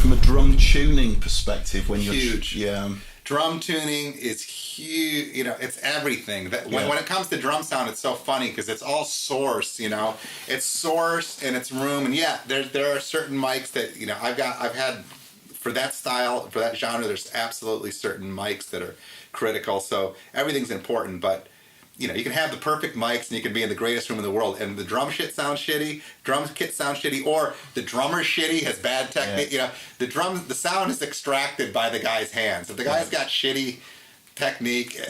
from a drum tuning perspective when you're... Huge. Yeah. Drum tuning is huge. You know, it's everything. When it comes to drum sound, it's so funny because it's all source. You know, it's source and it's room. And yeah, there are certain mics that, you know, I've had for that style, for that genre. There's absolutely certain mics that are critical. So everything's important, but you know, you can have the perfect mics and you can be in the greatest room in the world and the drum shit sounds shitty, drum kit sounds shitty, or the drummer's shitty, has bad technique. You know, the sound is extracted by the guy's hands. If the guy's got shitty technique,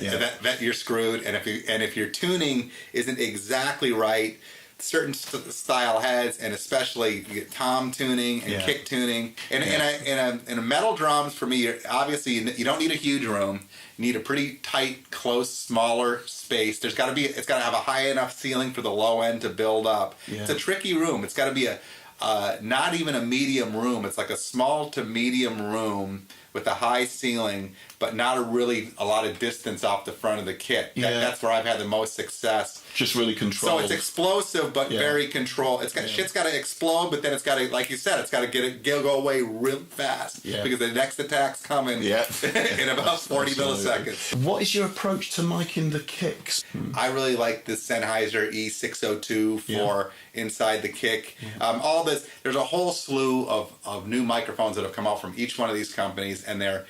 that you're screwed. And if your tuning isn't exactly right, certain style heads, and especially you get tom tuning and kick tuning. And in a metal drums, for me, obviously you don't need a huge room. You need a pretty tight, close, smaller space. It's got to have a high enough ceiling for the low end to build up. Yeah. It's a tricky room. It's got to be not even a medium room. It's like a small to medium room with a high ceiling, but not a lot of distance off the front of the kit. That's where I've had the most success. Just really controlled. So it's explosive, but very controlled. Shit's got to explode, but then it's got to, like you said, it's got to go away real fast because the next attack's coming in about 40 milliseconds. What is your approach to miking the kicks? I really like the Sennheiser E602 for inside the kick. All this, there's a whole slew of new microphones that have come out from each one of these companies, and they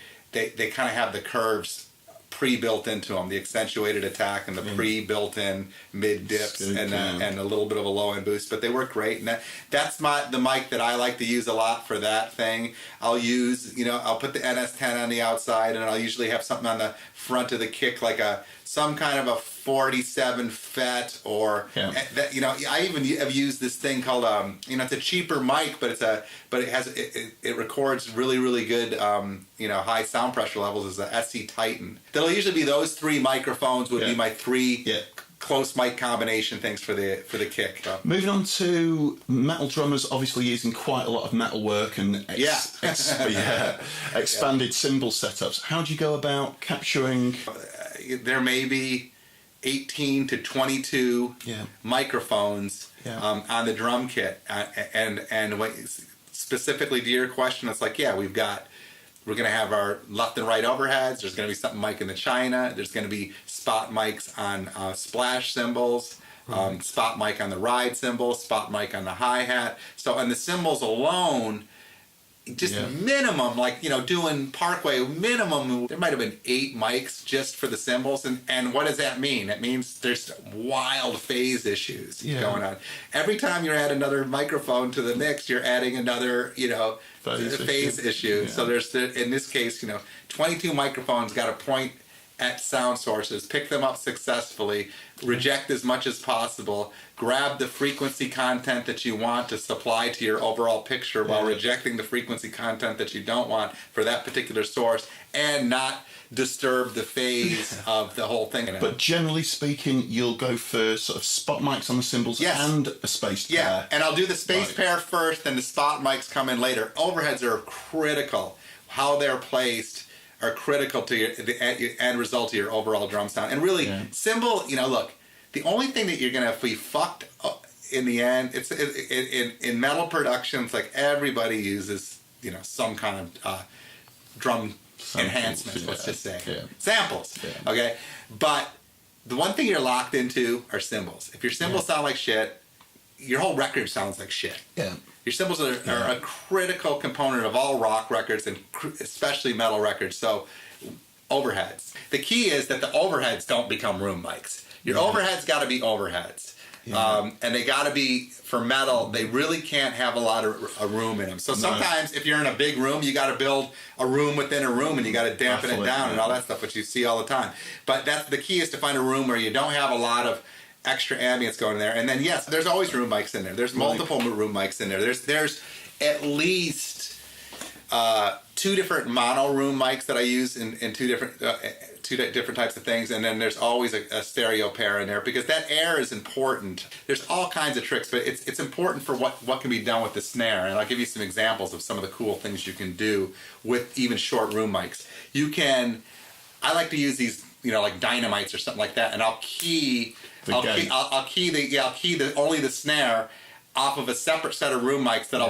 kind of have the curves pre-built into them, the accentuated attack and the pre-built-in mid dips and a little bit of a low-end boost, but they work great. And that's the mic that I like to use a lot for that thing. I'll put the NS10 on the outside, and I'll usually have something on the front of the kick, like some kind of a 47 FET or that. You know, I even have used this thing called it's a cheaper mic, but it records really, really good high sound pressure levels. Is the SC Titan. That'll usually be those three microphones would be my three close mic combination things for the kick. So. Moving on to metal drummers, obviously using quite a lot of metal work and expanded cymbal setups. How do you go about capturing? There may be 18 to 22 microphones on the drum kit, and specifically to your question, it's like we're going to have our left and right overheads. There's going to be something mic in the China. There's going to be spot mics on splash cymbals, spot mic on the ride cymbal, spot mic on the hi-hat. So on the cymbals alone, just minimum, doing Parkway, minimum, there might have been 8 mics just for the cymbals. And what does that mean? It means there's wild phase issues going on. Every time you add another microphone to the mix, you're adding another, phase issue. Yeah. So there's, in this case, 22 microphones got to point at sound sources, pick them up successfully, reject as much as possible, grab the frequency content that you want to supply to your overall picture while rejecting the frequency content that you don't want for that particular source, and not disturb the phase of the whole thing. But generally speaking, you'll go for sort of spot mics on the cymbals and a spaced pair. Yeah, and I'll do the spaced pair first, and the spot mics come in later. Overheads are critical. How they're placed are critical to the end result of your overall drum sound. And really, cymbal, look, the only thing that you're going to be fucked in the end, it's in metal productions, like everybody uses, some kind of drum enhancements, let's just say. Yeah. Samples, okay? But the one thing you're locked into are cymbals. If your cymbals sound like shit, your whole record sounds like shit. Yeah. Your cymbals are a critical component of all rock records, and especially metal records. So, overheads. The key is that the overheads don't become room mics. Your overheads got to be overheads. Yeah. And they got to be, for metal, they really can't have a lot of room in them. So sometimes if you're in a big room, you got to build a room within a room, and you got to dampen it down and all that stuff, which you see all the time. But the key is to find a room where you don't have a lot of extra ambience going in there. And then, yes, there's always room mics in there. There's multiple room mics in there. There's at least 2 different mono room mics that I use in 2 different types of things, and then there's always a stereo pair in there, because that air is important. There's all kinds of tricks, but it's important for what can be done with the snare. And I'll give you some examples of some of the cool things you can do with even short room mics. I like to use these, like dynamites or something like that, and I'll key only the snare off of a separate set of room mics that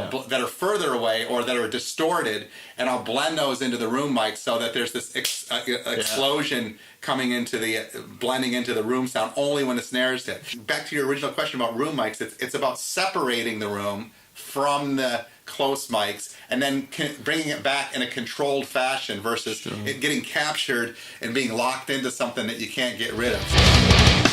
are further away or that are distorted, and I'll blend those into the room mics so that there's this explosion coming into blending into the room sound only when the snares hit. Back to your original question about room mics, it's about separating the room from the close mics and then bringing it back in a controlled fashion versus it getting captured and being locked into something that you can't get rid of.